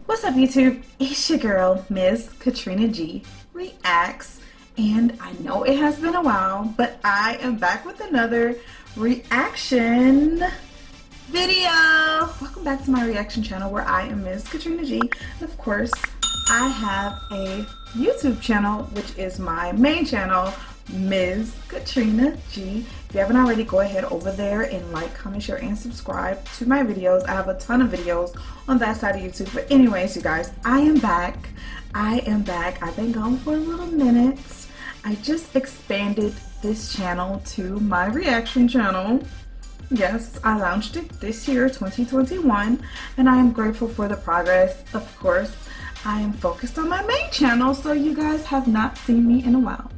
What's up, YouTube? It's your girl, Ms. Katrina G Reacts, and I know it has been a while, but I am back with another reaction video. Welcome back to my reaction channel where I am Ms. Katrina G, and of course, I have a YouTube channel, which is my main channel, Ms. Katrina G. If you haven't already, go ahead over there and like, comment, share, and subscribe to my videos. I have a ton of videos on that side of YouTube. But anyways, you guys, I am back. I've been gone for a little minute. I just expanded this channel to my reaction channel. Yes, I launched it this year, 2021, and I am grateful for the progress. Of course, I am focused on my main channel, so you guys have not seen me in a while.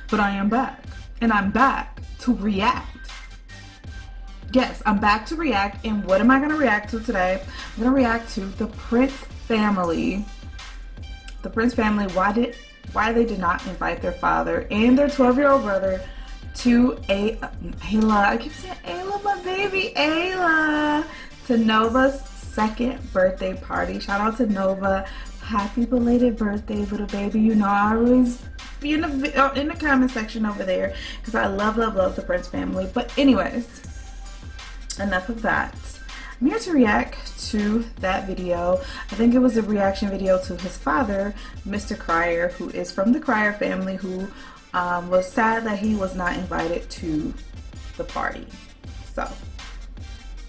But I am back, and I'm back to react. Yes, I'm back to react, and what am I going to react to today? I'm going to react to the Prince family. The Prince family, why they did not invite their father and their 12-year-old brother to Ayla, I keep saying Ayla, my baby, Ayla, to Nova's second birthday party. Shout out to Nova. Happy belated birthday, little baby. You know, I always be in the comment section over there because I love the Prince family. But anyways, enough of that. I'm here to react to that video. I think it was a reaction video to his father, Mr. Cryer, who is from the Cryer family, who was sad that he was not invited to the party. So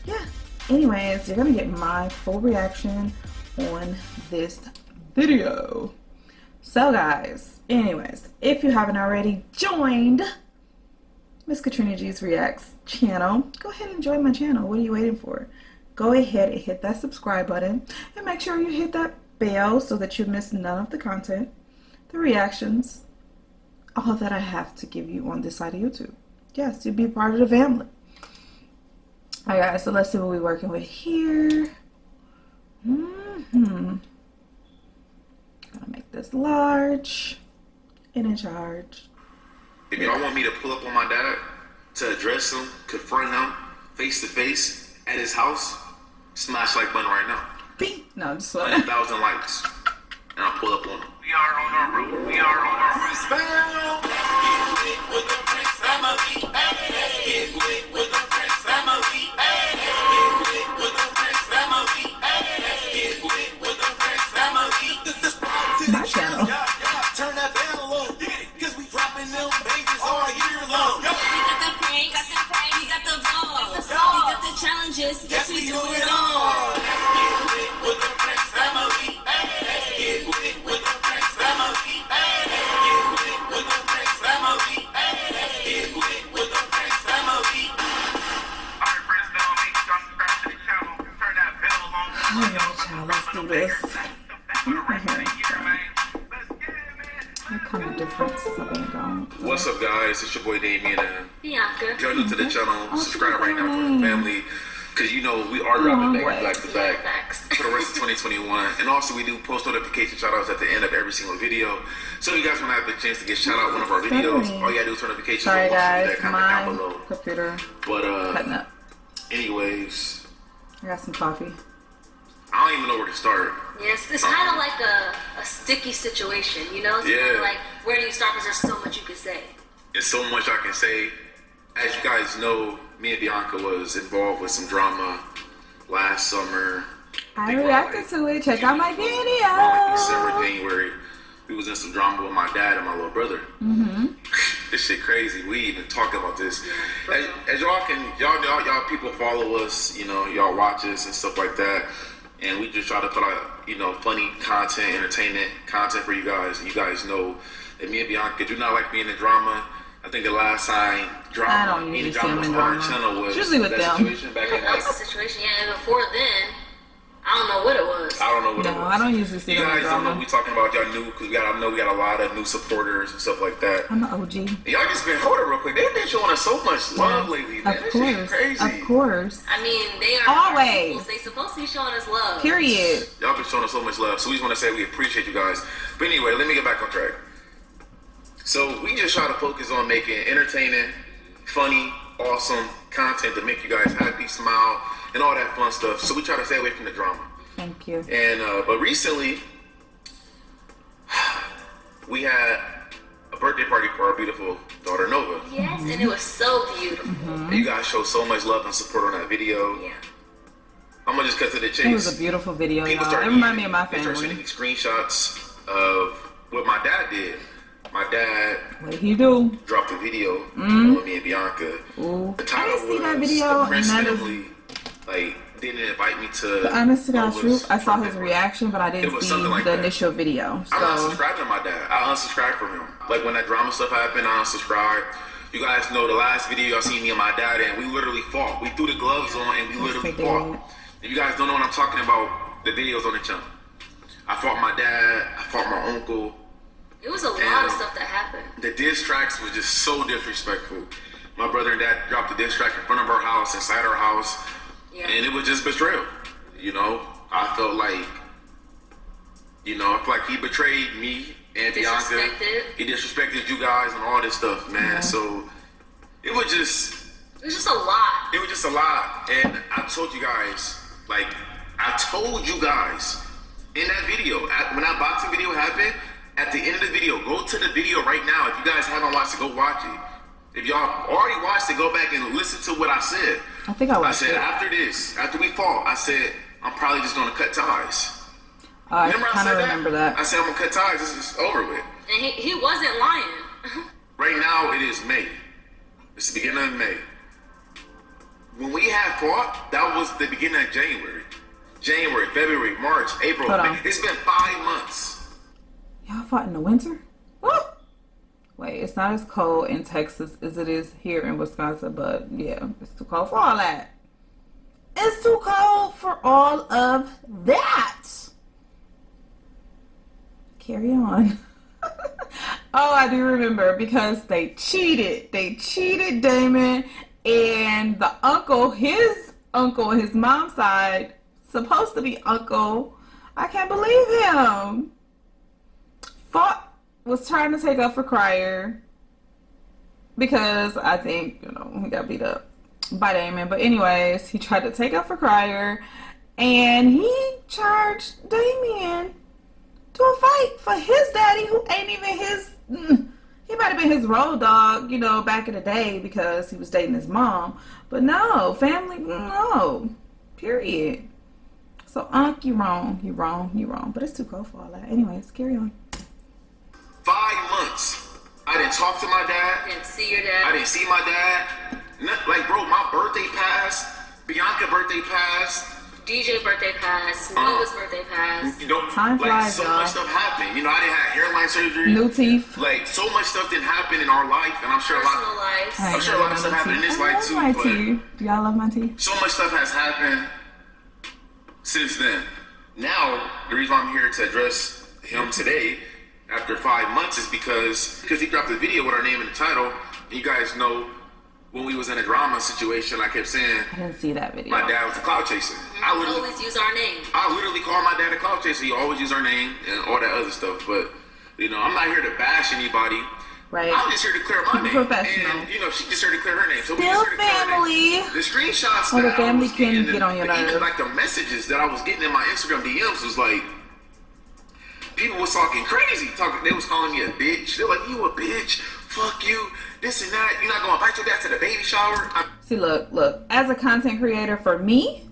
yeah, anyways, you're gonna get my full reaction on this video. So guys, anyways, if you haven't already joined Miss Katrina G's Reacts channel, go ahead and join my channel. What are you waiting for? Go ahead and hit that subscribe button and make sure you hit that bell so that you miss none of the content, the reactions, all that I have to give you on this side of YouTube. Yes, you'll be part of the family. Alright guys, so let's see what we're working with here. Gonna make this large and in charge. If y'all want me to pull up on my dad to address him, confront him face to face at his house, smash like button right now. Bing! No, I'm just 100,000 likes, and I'll pull up on him. We are on our road. We are on our road. Let's get lit with the Prince family. Let's get lit with the Prince family. Let's get lit with the Prince family. Let's get lit with the Prince family. my channel. Turn that bell low, cause we dropping them bangers all year long. We got the prank, we got the vlogs, we got the challenges, yes we do it all. Let's get lit with the Prince family. Let's get lit with the Prince family. Let's get lit with the Prince family. Let's get lit with the Prince family. Alright, Prince family, y'all subscribe to the channel. Turn that bell on. Oh no, child, let's do this. What kind of difference has been going? What's up, guys? It's your boy Damien. Bianca. If y'all new to the channel, subscribe right now for the family, because you know we are dropping bangers back to back for the rest of 2021. And also we do post notification shout outs at the end of every single video. So you guys want to have the chance to get shout out one of our videos, all you gotta do is turn notifications on. Sorry guys, that comment down my below. computer But cutting up. anyways, I got some coffee. I don't even know where to start. Yes, it's kind of like a sticky situation, you know? It's kind of like, where do you start? Because there's so much you can say. There's so much I can say. As you guys know, me and Bianca was involved with some drama last summer. I reacted to it. Check out my video. December, January. We was in some drama with my dad and my little brother. This shit crazy. We even talk about this. As y'all people follow us, you know, y'all watch us and stuff like that. And we just try to put out, you know, funny content, entertainment content for you guys. And you guys know that me and Bianca do not like being in drama. I think the last time drama, any drama was on our channel was usually with that them. situation back in That's the situation, yeah. And before then, I don't know what it was. I don't know what it was. I don't usually see you them in guys don't know drama. what we talking about. Y'all new, because I know we got a lot of new supporters and stuff like that. I'm an OG. And y'all just been, hold it real quick. They've been showing us so much love lately, man. Of That shit course. crazy. Of course. I mean, they are Always. our people. They supposed to be showing us love. Period. Y'all been showing us so much love. So we just want to say we appreciate you guys. But anyway, let me get back on track. So we just try to focus on making entertaining, funny, awesome content to make you guys happy, smile, and all that fun stuff. So we try to stay away from the drama. Thank you. And but recently, we had a birthday party for our beautiful daughter Nova. Yes, and it was so beautiful. And you guys showed so much love and support on that video. Yeah. I'm gonna just cut to the chase. It was a beautiful video, People y'all. It started reminded me of my they started family. sending me screenshots of what my dad did. My dad What he do? dropped a video on me and Bianca. Ooh. The I title didn't see that was video, The and Prince that is Family didn't invite me to. the honest to God's Nova's truth. I saw his birthday reaction, but I It didn't was see something like the that. initial video. I So unsubscribed to my dad. I unsubscribed from him. Like when that drama stuff happened, I unsubscribed. You guys know the last video y'all seen me and my dad in, we literally fought. We threw the gloves on and we literally they fought. did. If you guys don't know what I'm talking about, the videos on the channel. I fought my dad. I fought my uncle. It was a lot of stuff that happened. The diss tracks was just so disrespectful. My brother and dad dropped the diss track in front of our house, inside our house, Yeah. and it was just betrayal. You know, I felt like, I feel like he betrayed me and Bianca. Disrespected. He disrespected you guys and all this stuff, man. So it was just a lot. It was just a lot. And I told you guys, in that video, when that boxing video happened, at the end of the video, go to the video right now. If you guys haven't watched it, go watch it. If y'all already watched it, go back and listen to what I said. I think I watched said, it. after we fought, I said, I'm probably just gonna cut ties. I Remember I kind said of remember that. I said, I'm gonna cut ties, this is over with. And he wasn't lying. Right now, it is May. It's the beginning of May. When we had fought, that was the beginning of January. January, February, March, April, Hold May. on. It's been 5 months. Y'all fought in the winter? Woo! Wait, it's not as cold in Texas as it is here in Wisconsin, but yeah, it's too cold for all that. It's too cold for all of that. Carry on. Oh, I do remember because they cheated. They cheated Damon, and the uncle, his uncle, his mom's side, supposed to be uncle. I can't believe him. Was trying to take up for Crier because I think, he got beat up by Damon. But anyways, he tried to take up for Crier and he charged Damien to a fight for his daddy who ain't even his, he might have been his road dog, back in the day because he was dating his mom. But no, family, no, period. So, you wrong. But it's too cold for all that. Anyways, carry on. 5 months. I didn't talk to my dad. Didn't see your dad. I didn't see my dad. Bro, my birthday passed. Bianca's birthday passed. DJ birthday passed. Nova's birthday passed. Time flies, so y'all. much stuff happened. I didn't have hairline surgery. New teeth. So much stuff didn't happen in our life, and I'm sure Personal lives. I'm sure a lot of stuff happened in this life too. I love my But tea. Do y'all love my tea? so much stuff has happened since then. Now, the reason why I'm here to address him today, after 5 months, is because he dropped a video with our name in the title. And you guys know when we was in a drama situation, I kept saying I didn't see that video. my dad was a cloud chaser. I Always use our name. literally call my dad a cloud chaser. He always use our name and all that other stuff. But I'm not here to bash anybody. Right. I'm just here to clear my name. Professional. And she just here to clear her name. So we Still just here to clear her family. name. The screenshots Oh, the that family I was can getting, get on your nerves. even the messages that I was getting in my Instagram DMs was like, people was talking crazy. They was calling me a bitch. They're like, you a bitch. Fuck you. This and that. You're not going to invite your dad to the baby shower. See, look. As a content creator, for me,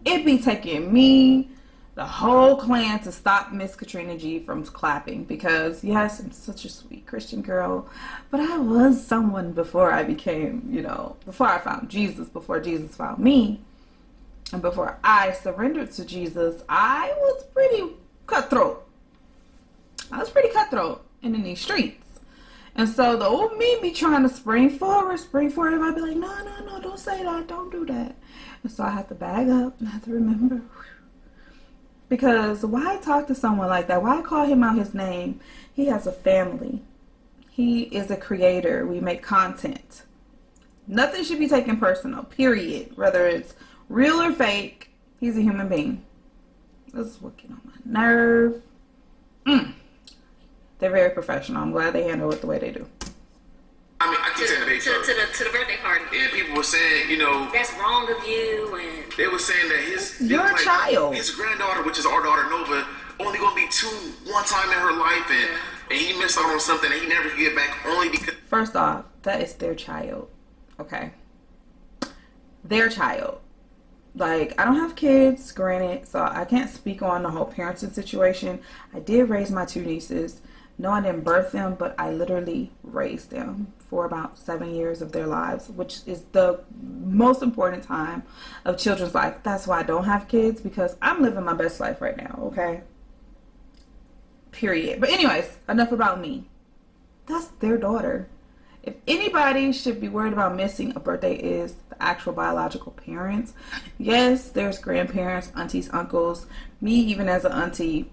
it be taking me, the whole clan, to stop Miss Katrina G from clapping. Because, yes, I'm such a sweet Christian girl. But I was someone before I became, before I found Jesus, before Jesus found me. And before I surrendered to Jesus, I was pretty cutthroat. In these streets. And so the old me be trying to spring forward. Everybody be like, no, don't say that. Don't do that. And so I have to bag up and I have to remember. Because why talk to someone like that? Why call him out his name? He has a family. He is a creator. We make content. Nothing should be taken personal, period. Whether it's real or fake, he's a human being. This is what gets on my nerve. They're very professional. I'm glad they handle it the way they do. I keep saying the baby shower. To the birthday party. And people were saying, you know, that's wrong of you, and they were saying that your child, his granddaughter, which is our daughter Nova, only gonna be one time in her life, and he missed out on something that he never could get back only because. First off, that is their child. Okay, their child. Like, I don't have kids, granted, so I can't speak on the whole parenting situation. I did raise my 2 nieces. No, I didn't birth them, but I literally raised them for about 7 years of their lives, which is the most important time of children's life. That's why I don't have kids, because I'm living my best life right now, okay? Period. But anyways, enough about me. That's their daughter. If anybody should be worried about missing a birthday, is the actual biological parents. Yes, there's grandparents, aunties, uncles. Me, even as an auntie,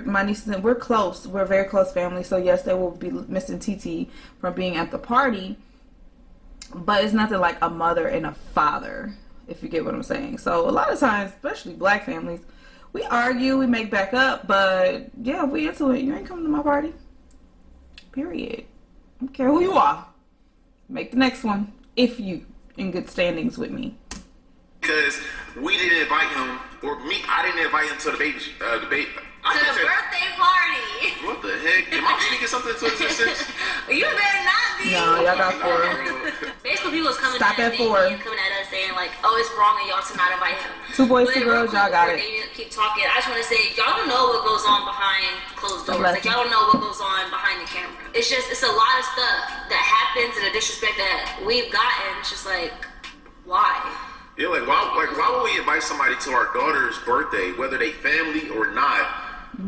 my nieces, and we're close. We're a very close family. So yes, they will be missing TT from being at the party. But it's nothing like a mother and a father, if you get what I'm saying. So a lot of times, especially black families, we argue, we make back up. But yeah, if we into it, you ain't coming to my party. Period. I don't care who you are. Make the next one if you in good standings with me. Because we didn't invite him, or me, I didn't invite him to the baby. To the birthday party. What the heck? Am I speaking something to existence? You better not be. No, y'all got 4. Basically, people was coming Stop at at me 4. and coming at us saying like, "Oh, it's wrong of y'all to not invite him." 2 boys, 2 But girls, y'all got it. They keep talking. I just want to say, y'all don't know what goes on behind closed doors. Like, y'all don't know what goes on behind the camera. It's a lot of stuff that happens and the disrespect that we've gotten. It's just like, why? Yeah, why would we invite somebody to our daughter's birthday, whether they family or not,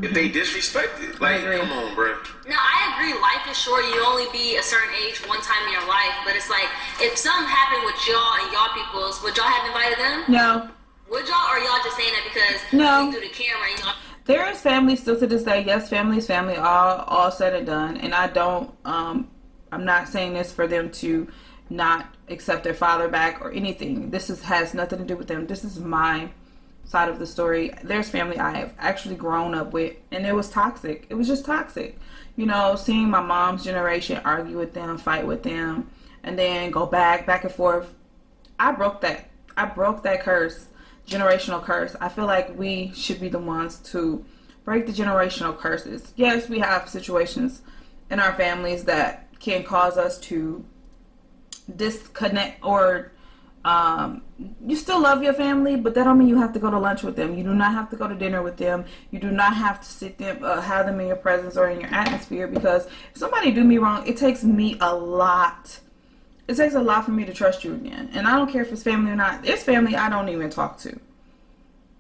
if they disrespect it? Like, come on, bro. No, I agree. Life is short. You only be a certain age one time in your life. But it's like, if something happened with y'all and y'all peoples, would y'all have invited them? No. Would y'all, or y'all just saying that because no. you through the camera and y'all? There is family still to this day. Yes, family is family, all said and done. And I don't, I'm not saying this for them to not accept their father back or anything. This has nothing to do with them. This is my side of the story. There's family I have actually grown up with, and it was toxic. It was just toxic. You know, seeing my mom's generation argue with them, fight with them, and then go back and forth. I broke that curse. Generational curse. I feel like we should be the ones to break the generational curses. Yes, we have situations in our families that can cause us to disconnect, or you still love your family, but that don't mean you have to go to lunch with them. You do not have to go to dinner with them. You do not have to have them in your presence or in your atmosphere, because if somebody do me wrong, it takes me a lot. It takes a lot for me to trust you again. And I don't care if it's family or not. It's family I don't even talk to.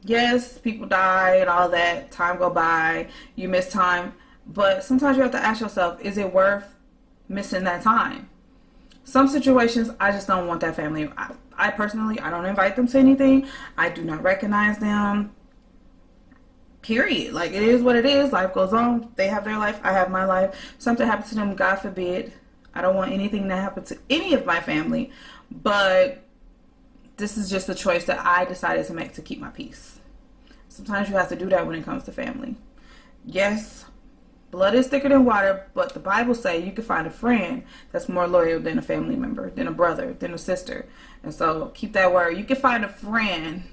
Yes, people die and all that. Time go by. You miss time. But sometimes you have to ask yourself, is it worth missing that time? Some situations, I just don't want that family. I personally, I don't invite them to anything. I do not recognize them. Period. Like, it is what it is. Life goes on. They have their life. I have my life. Something happens to them, God forbid. I don't want anything to happen to any of my family, but this is just a choice that I decided to make to keep my peace. Sometimes you have to do that when it comes to family. Yes, blood is thicker than water, but the Bible says you can find a friend that's more loyal than a family member, than a brother, than a sister. And so keep that word. You can find a friend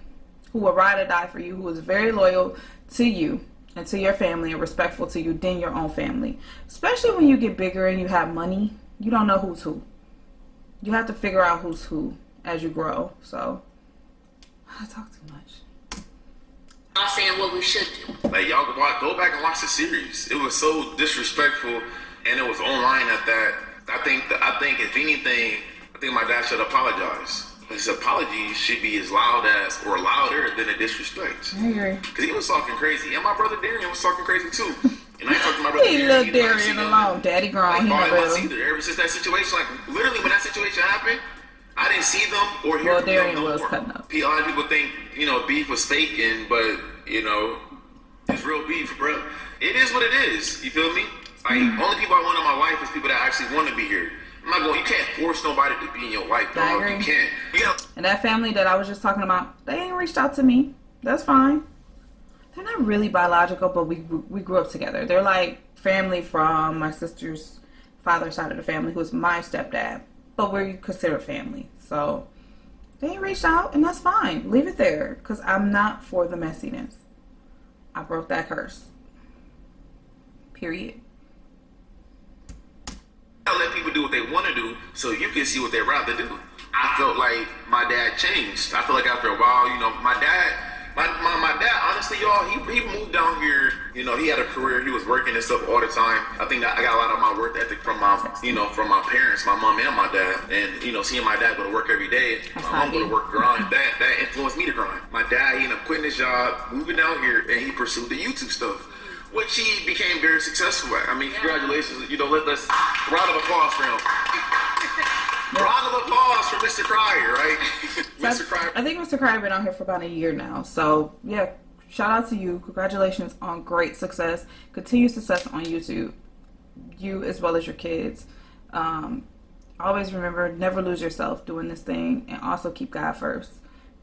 who will ride or die for you, who is very loyal to you and to your family and respectful to you than your own family. Especially when you get bigger and you have money. You don't know who's who. You have to figure out who's who as you grow. So, I talk too much. I'm saying what we should do. Like, y'all go back and watch the series. It was so disrespectful, and it was online at that. I think if anything, I think my dad should apologize. His apology should be as loud as, or louder than the disrespect. I agree. Because he was talking crazy, and my brother Darian was talking crazy too. And I ain't talking to my brother He left Darian alone. Daddy grown. Like, He never either. Ever since that situation, like, literally when that situation happened, I didn't see them or hear Well, from them Darian no was more. cutting up. A lot of people think, beef was faking, but, it's real beef, bro. It is what it is. You feel me? Like, only people I want in my life is people that actually want to be here. I'm not going, you can't force nobody to be in your life, dog. I agree. You can't. And that family that I was just talking about, they ain't reached out to me. That's fine. They're not really biological, but we grew up together. They're like family from my sister's father's side of the family, who's my stepdad. but we're considered family. So they reached out, and that's fine. Leave it there, because I'm not for the messiness. I broke that curse. Period. I let people do what they want to do so you can see what they'd rather do. I felt like my dad changed. I feel like after a while, my dad, honestly, y'all, he moved down here. He had a career. He was working and stuff all the time. I think that I got a lot of my work ethic from my parents, my mom and my dad. And, seeing my dad go to work every day, my mom go to work grind, that influenced me to grind. My dad, he ended up quitting his job, moving down here, and he pursued the YouTube stuff, which he became very successful at. I mean, congratulations. Let's round of applause for him. Round of applause for Mr. Cryer, right? Mr. Cryer. I think Mr. Cryer been out here for about a year now. So, yeah, shout out to you. Congratulations on great success. Continued success on YouTube. You as well as your kids. Always remember, never lose yourself doing this thing. And also keep God first.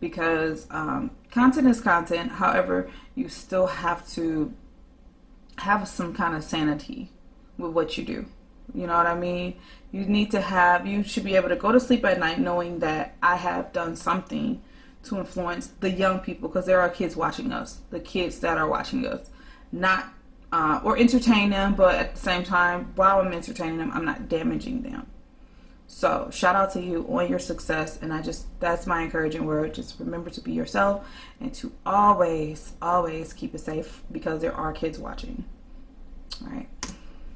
Because content is content. However, you still have to have some kind of sanity with what you do. You know what I mean? You should be able to go to sleep at night knowing that I have done something to influence the young people, because there are kids watching us, the kids that are watching us, not or entertain them, but at the same time, while I'm entertaining them, I'm not damaging them. So shout out to you on your success, and that's my encouraging word. Just remember to be yourself and to always keep it safe, because there are kids watching. All right.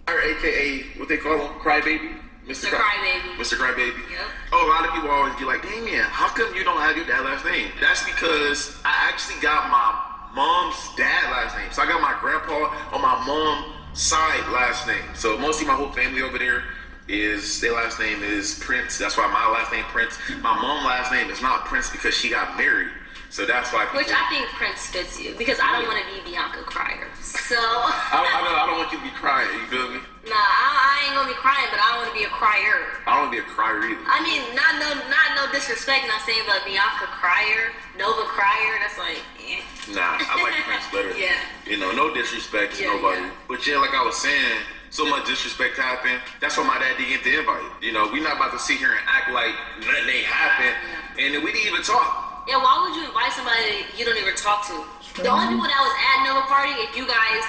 AKA what they call him, Crybaby. Mr. Crybaby. Mr. Crybaby. Yep. Oh, a lot of people always be like, Damien, how come you don't have your dad last name? That's because I actually got my mom's dad last name. So I got my grandpa on my mom's side last name. So mostly my whole family over there, their last name is Prince. That's why my last name Prince. My mom's last name is not Prince because she got married. So that's why people... Which I think Prince fits you, because I don't want to be Bianca Cryer. So... I don't want you to be crying, you feel me? Nah, I ain't gonna be crying, but I don't want to be a crier. I don't want to be a crier either. I mean, not no disrespect, not saying, but Bianca Cryer, Nova Cryer, that's like, eh. Nah, I like Prince better. Yeah. No disrespect to nobody. Yeah. But yeah, like I was saying, so much disrespect happened. That's why my dad didn't get the invite. We're not about to sit here and act like nothing ain't happened, and we didn't even talk. Yeah, why would you invite somebody you don't even talk to? The only people that was at Nova Party, if you guys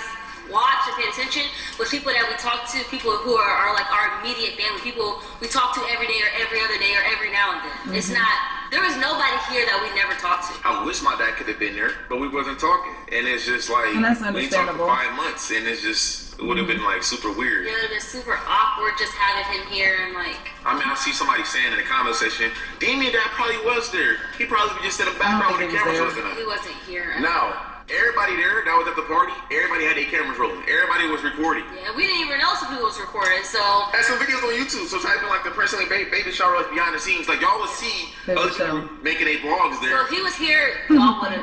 watch and pay attention, was people that we talk to, people who are like our immediate family, people we talk to every day or every other day or every now and then. Mm-hmm. It's not, there was nobody here that we never talked to. I wish my dad could have been there, but we wasn't talking. And it's just like, and that's we talked for understandable. 5 months, and it's just, it would have been like super weird. Yeah, it would have been super awkward just having him here and like... I mean, I see somebody saying in the comment section, Damien dad probably was there. He probably just in the background with the cameras looking up. He wasn't here. Now, everybody there that was at the party, everybody had their cameras rolling. Everybody was recording. Yeah, we didn't even know some people was recording, so... Had some videos on YouTube, so type in like the Prince and baby shower like behind the scenes. Like y'all would see other people making their vlogs there. So if he was here, y'all would've...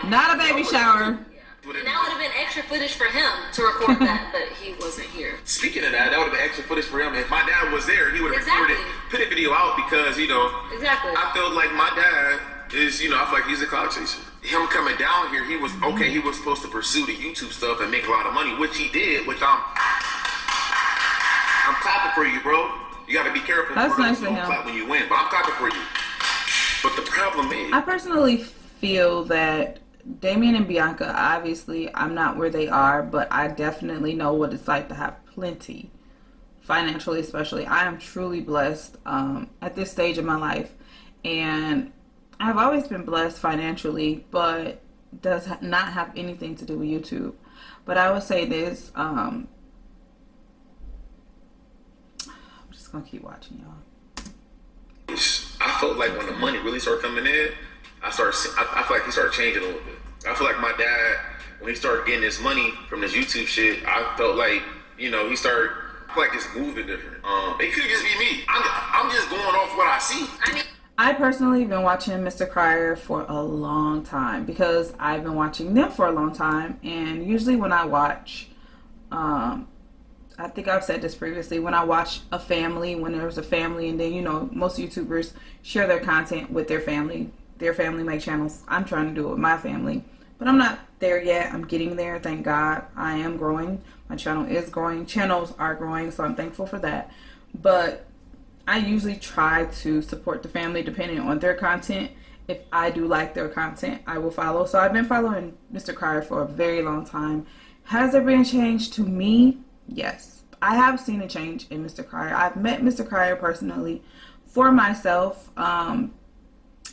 Not a baby shower. And that would have been extra footage for him to record that, but he wasn't here. Speaking of that would have been extra footage for him. If my dad was there, he would have recorded, put a video out because, Exactly. I felt like my dad is, I feel like he's a cloud chaser. Him coming down here, he was, okay, he was supposed to pursue the YouTube stuff and make a lot of money, which he did, which I'm clapping for you, bro. You gotta be careful. That's nice for him. Clap when you win, but I'm clapping for you. But the problem is... I personally feel that Damien and Bianca, obviously, I'm not where they are, but I definitely know what it's like to have plenty, financially especially. I am truly blessed at this stage of my life, and I've always been blessed financially, but does not have anything to do with YouTube. But I would say this, I'm just going to keep watching, y'all. I felt like when the money really started coming in, I feel like he started changing a little bit. I feel like my dad, when he started getting his money from this YouTube shit, I felt like, he started, I feel like it's moving different. It could just be me. I'm just going off what I see. I personally have been watching Mr. Cryer for a long time because I've been watching them for a long time. And usually when I watch, I think I've said this previously, when I watch a family, when there's a family, and then, most YouTubers share their content with their family make channels. I'm trying to do it with my family, but I'm not there yet. I'm getting there. Thank God. I am growing. My channel is growing. Channels are growing, so I'm thankful for that. But I usually try to support the family depending on their content. If I do like their content, I will follow. So I've been following Mr. Cryer for a very long time. Has there been a change to me? Yes. I have seen a change in Mr. Cryer. I've met Mr. Cryer personally for myself.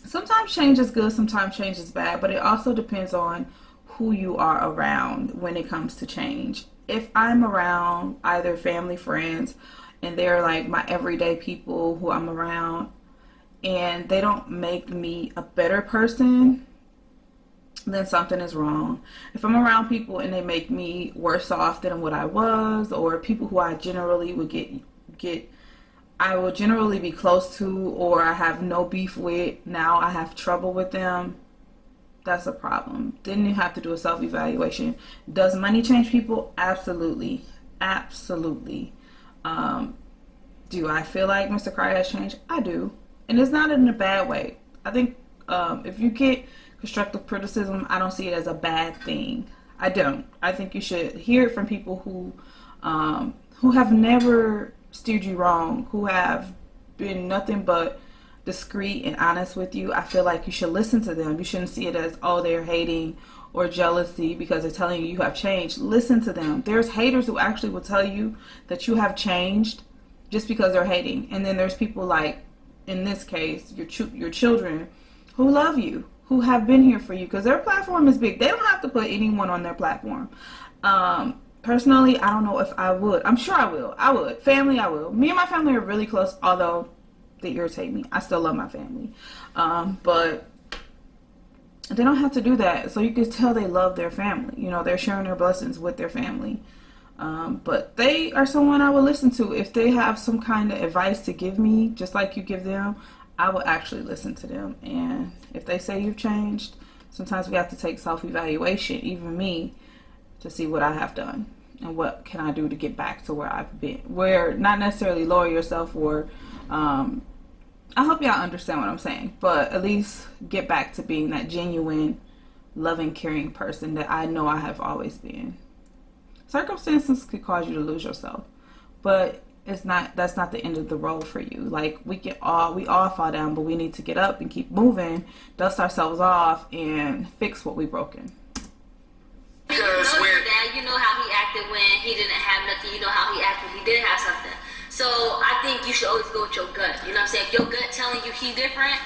Sometimes change is good, sometimes change is bad, but it also depends on who you are around when it comes to change. If I'm around either family, friends, and they're like my everyday people who I'm around, and they don't make me a better person, then something is wrong. If I'm around people and they make me worse off than what I was, or people who I generally would I will generally be close to, or I have no beef with, now I have trouble with them, that's a problem. Then you have to do a self-evaluation. Does money change people? Absolutely. Absolutely. Do I feel like Mr. Cryer has changed? I do. And it's not in a bad way. I think if you get constructive criticism, I don't see it as a bad thing. I don't. I think you should hear it from people who have never steered you wrong, who have been nothing but discreet and honest with you. I feel like you should listen to them. You shouldn't see it as, oh, they're hating or jealousy because they're telling you you have changed. Listen to them. There's haters who actually will tell you that you have changed just because they're hating. And then there's people like, in this case, your children who love you, who have been here for you, because their platform is big. They don't have to put anyone on their platform. Personally, I don't know if I would. I'm sure I will. I would. Family, I will. Me and my family are really close, although they irritate me. I still love my family. But they don't have to do that. So you can tell they love their family. You know, they're sharing their blessings with their family. But they are someone I would listen to. If they have some kind of advice to give me, just like you give them, I will actually listen to them. And if they say you've changed, sometimes we have to take self-evaluation, even me, to see what I have done and what can I do to get back to where I've been. Where not necessarily lower yourself or I hope y'all understand what I'm saying, but at least get back to being that genuine, loving, caring person that I know I have always been. Circumstances could cause you to lose yourself, but that's not the end of the road for you. Like we all fall down, but we need to get up and keep moving, dust ourselves off, and fix what we've broken. You know your dad, you know how he acted when he didn't have nothing, you know how he acted when he did have something. So I think you should always go with your gut. You know what I'm saying? If your gut telling you he different,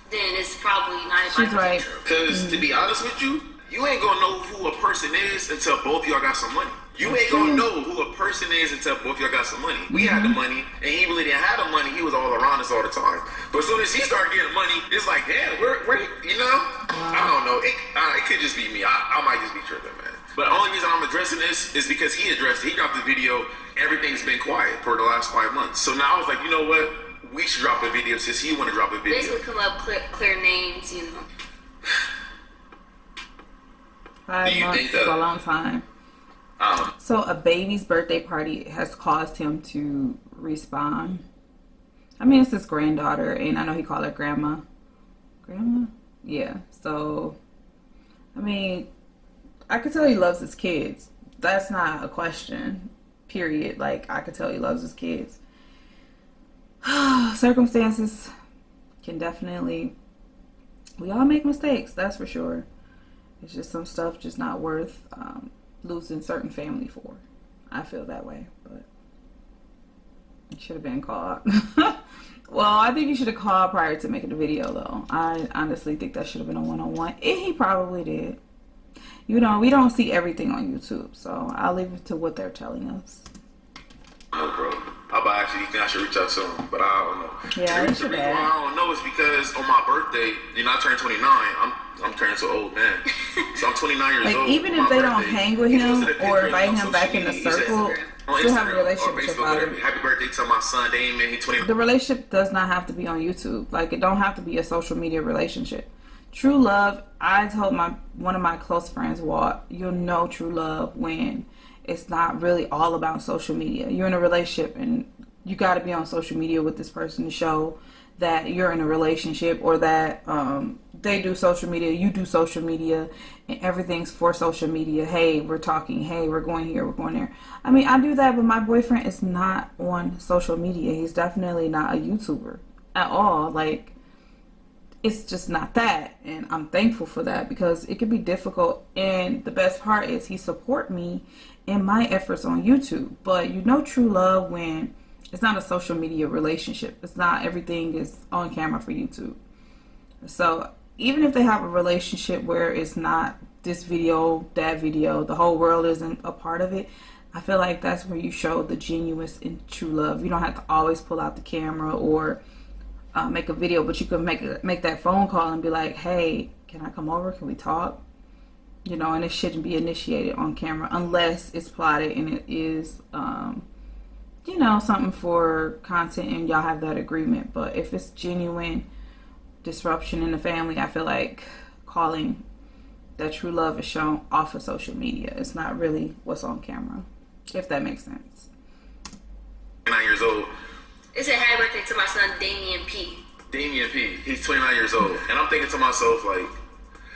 then it's probably not. She's right. Because to be honest with you, you ain't gonna know who a person is until both of y'all got some money. You ain't gonna know who a person is until both of y'all got some money. We had the money, and he really didn't have the money. He was all around us all the time. But as soon as he started getting money, it's like, damn, where you know? I don't know. It could just be me. I might just be tripping, man. But the only reason I'm addressing this is because he addressed it. He dropped the video. Everything's been quiet for the last 5 months. So now I was like, you know what? We should drop a video since he want to drop a video. Basically come up clear names, you know. 5 months is a long time. So a baby's birthday party has caused him to respond. I mean, it's his granddaughter, and I know he called her grandma. Grandma? Yeah. So, I mean, I could tell he loves his kids. That's not a question, period. Like, I could tell he loves his kids. Circumstances can definitely... We all make mistakes, that's for sure. It's just some stuff just not worth losing certain family for. I feel that way, but it should have been called. Well, I think you should have called prior to making the video, though. I honestly think that should have been a one-on-one, and he probably did. You know, we don't see everything on YouTube, so I'll leave it to what they're telling us. Oh, bro. How about actually you think I should reach out to him? But I don't know. Yeah, the reason why I don't know is because on my birthday, you know, I turned 29. I'm turning to an old man. So I'm 29 years old. Even if they don't hang with him or invite him back in the circle, still have a relationship with your father. Happy birthday to my son Damon. He's 20. The relationship does not have to be on YouTube. Like, it don't have to be a social media relationship. True love, I told one of my close friends, Walt, you'll know true love when it's not really all about social media. You're in a relationship and you got to be on social media with this person to show that you're in a relationship, or that they do social media, you do social media, and everything's for social media. Hey, we're talking. Hey, we're going here, we're going there. I mean, I do that, but my boyfriend is not on social media. He's definitely not a YouTuber at all. Like, it's just not that, and I'm thankful for that, because it can be difficult. And the best part is he support me in my efforts on YouTube. But you know true love when it's not a social media relationship. It's not everything is on camera for YouTube. So even if they have a relationship where it's not this video, that video, the whole world isn't a part of it, I feel like that's where you show the genuine and true love. You don't have to always pull out the camera or make a video, but you can make that phone call and be like, hey, can I come over? Can we talk? You know, and it shouldn't be initiated on camera unless it's plotted and it is you know, something for content and y'all have that agreement. But if it's genuine disruption in the family, I feel like calling that true love is shown off of social media. It's not really what's on camera, if that makes sense. 9 years old. It said happy birthday to my son, Damian P. Damian P. He's 29 years old. And I'm thinking to myself, like,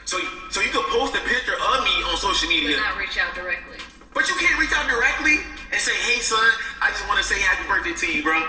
so you could post a picture of me on social media. But not reach out directly. But you can't reach out directly and say, hey, son, I just want to say happy birthday to you, bro.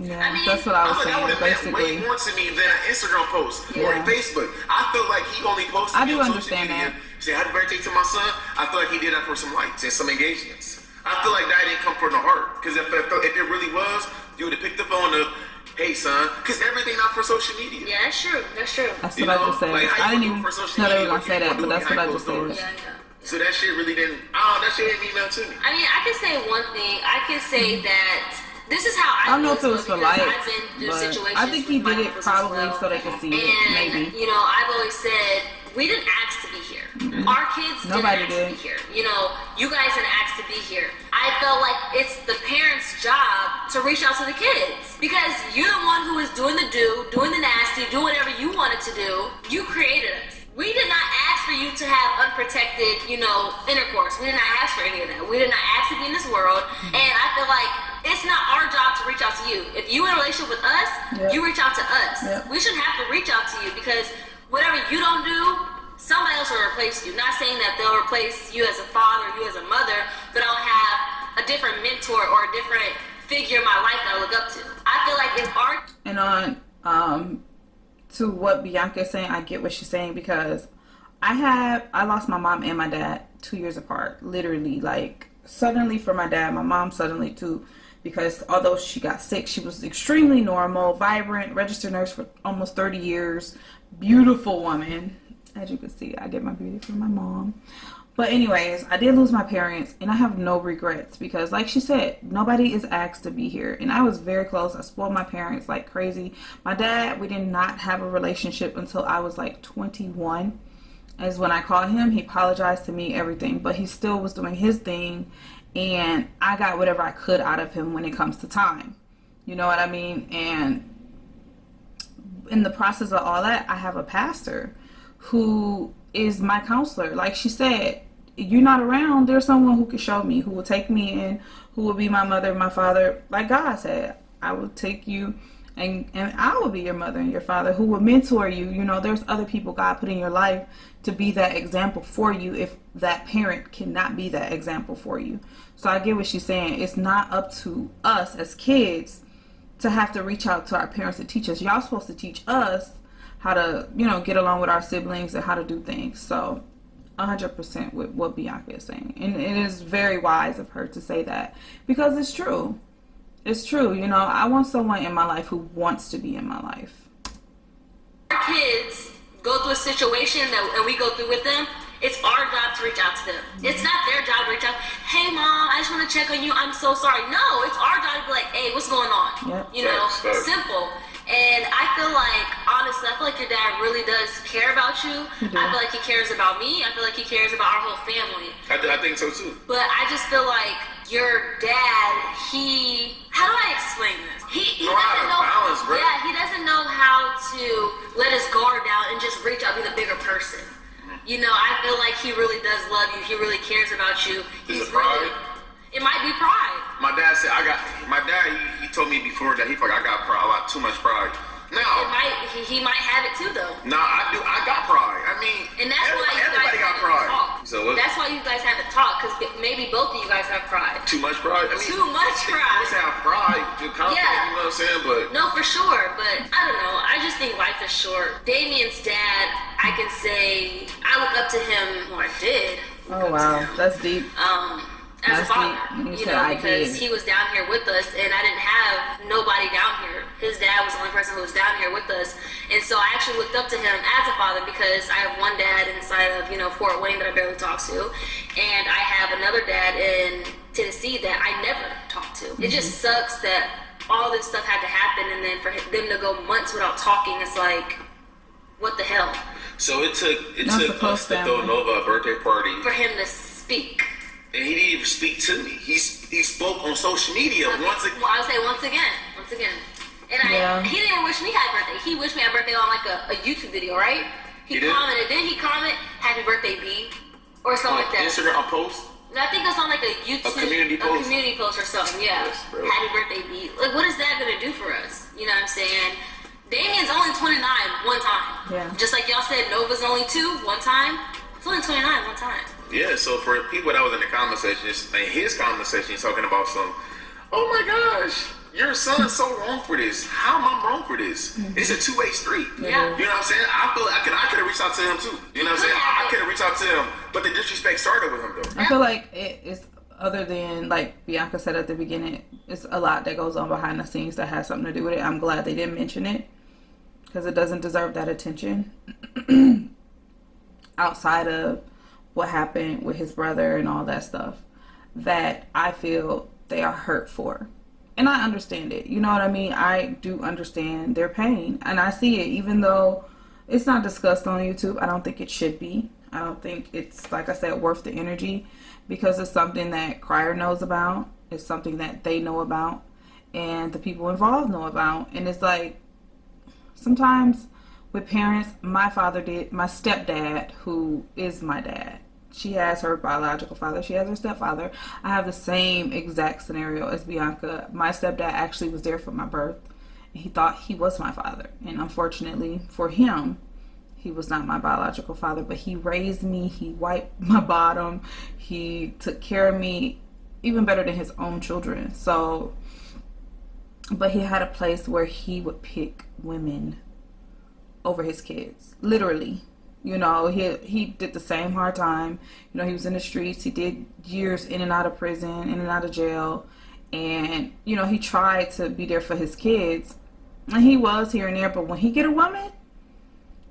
Yeah, I mean, that's what I was That saying, would have meant basically. way more to me than an Instagram post or Yeah. Facebook. I feel like he only posted I do on understand social media, that. say happy birthday to my son. I feel like he did that for some likes and some engagements. I feel like that didn't come from the heart. Because if it really was, you would have picked the phone up, hey, son, because everything not for social media. Yeah, that's true. That's true. That's what I just said. Like, I how you didn't even do it for know social they media, were going to say that, but that's what I just said. Yeah. So that shit really didn't, that shit didn't mean nothing to me. I mean, I can say one thing. I can say that this is how I don't know if it was for likes, I've been through but situations I think he with my did it uncles as probably well. so they could see it, And, maybe. you know, I've always said, we didn't ask to be here. Our kids Nobody didn't did. ask to be here. You know, you guys didn't ask to be here. I felt like it's the parents' job to reach out to the kids. Because you're the one who is doing the doing the nasty, doing whatever you wanted to do. You created us. We did not ask for you to have unprotected, you know, intercourse. We did not ask for any of that. We did not ask to be in this world. And I feel like it's not our job to reach out to you. If you're in a relationship with us, you reach out to us. We shouldn't have to reach out to you, because whatever you don't do, somebody else will replace you. Not saying that they'll replace you as a father, you as a mother, but I'll have a different mentor or a different figure in my life that I look up to. I feel like if our... And on to what Bianca is saying, I get what she's saying, because I lost my mom and my dad 2 years apart, literally, like suddenly for my dad, my mom suddenly too, because although she got sick, she was extremely normal, vibrant, registered nurse for almost 30 years, beautiful woman. As you can see, I get my beauty from my mom. But anyways, I did lose my parents, and I have no regrets, because like she said, nobody is asked to be here. And I was very close. I spoiled my parents like crazy. My dad, we did not have a relationship until I was like 21. As when I called him, he apologized to me, everything. But he still was doing his thing, and I got whatever I could out of him when it comes to time. You know what I mean? And in the process of all that, I have a pastor who is my counselor. Like she said, you're not around, there's someone who can show me, who will take me in, who will be my mother, my father. Like God said, I will take you, and I will be your mother and your father, who will mentor you. You know, there's other people God put in your life to be that example for you if that parent cannot be that example for you. So I get what she's saying. It's not up to us as kids to have to reach out to our parents to teach us. Y'all supposed to teach us how to, you know, get along with our siblings and how to do things. So 100% with what Bianca is saying. And it is very wise of her to say that, because it's true. It's true. You know, I want someone in my life who wants to be in my life. Our kids go through a situation and we go through with them, it's our job to reach out to them. It's not their job to reach out, hey mom, I just want to check on you, I'm so sorry. No, it's our job to be like, hey, what's going on? Yep. You know, simple. And I feel like, honestly, I feel like your dad really does care about you. I feel like he cares about me. I feel like he cares about our whole family. I think so too. But I just feel like your dad, how do I explain this? He doesn't know. Balance, bro. Yeah, he doesn't know how to let his guard down and just reach out, be the bigger person. You know, I feel like he really does love you. He really cares about you. Is it pride? It might be pride. My dad said he told me before that he felt like I got pride, a lot too much pride. Now He might have it too though. No, I do. I got pride. I mean, And that's why everybody got pride. So what? That's why you guys haven't talked, because maybe both of you guys have pride. Too much pride. I mean, Too much pride. Always have pride, you're confident. Yeah. You know what I'm saying? But No, for sure, but I don't know. I just think life is short. Damien's dad, I can say I look up to him. Well, I did. Oh wow, that's deep. As a That's father, deep. you know, because he was down here with us, and I didn't have nobody down here. His dad was the only person who was down here with us, and so I actually looked up to him as a father because I have one dad inside of Fort Wayne that I barely talk to, and I have another dad in Tennessee that I never talked to. It just sucks that all this stuff had to happen, and then for them to go months without talking, it's like, what the hell? so it took us to family. throw Nova a birthday party, For him to speak. and he didn't even speak to me. He spoke on social media once again. Well, I would say once again. And he didn't even wish me happy birthday. He wished me happy birthday on like a YouTube video, right? He did? commented. Didn't he comment, happy birthday, B? Or something like that. Instagram post. No, I think it was on like a YouTube. community post? A community post or something, yeah. Yes, bro. Happy birthday, B. Like, what is that going to do for us? You know what I'm saying? Damien's only 29 one time. Yeah. Just like y'all said, Nova's only 2 one time. It's only 29 one time. Yeah, so for people that was in the comment section, in his comment section, he's talking about oh my gosh, your son's so wrong for this. How am I wrong for this? It's a two-way street. Yeah. You know what I'm saying? I feel like I could have reached out to him too. You know what I'm saying? I could have reached out to him, but the disrespect started with him though. I feel like it's other than, like Bianca said at the beginning, it's a lot that goes on behind the scenes that has something to do with it. I'm glad they didn't mention it because it doesn't deserve that attention outside of what happened with his brother and all that stuff that I feel they are hurt for. And I understand it. You know what I mean? I do understand their pain. And I see it, even though it's not discussed on YouTube. I don't think it should be. I don't think it's, like I said, worth the energy because it's something that Crier knows about. It's something that they know about and the people involved know about. And it's like, sometimes with parents, my stepdad, who is my dad, she has her biological father, she has her stepfather. I have the same exact scenario as Bianca. My stepdad actually was there for my birth. And he thought he was my father. And unfortunately for him, he was not my biological father, but he raised me, he wiped my bottom, he took care of me even better than his own children. So, but he had a place where he would pick women over his kids, literally. You know, he did the same hard time. You know, he was in the streets. He did years in and out of prison, in and out of jail. And, you know, he tried to be there for his kids. And he was here and there. But when he get a woman,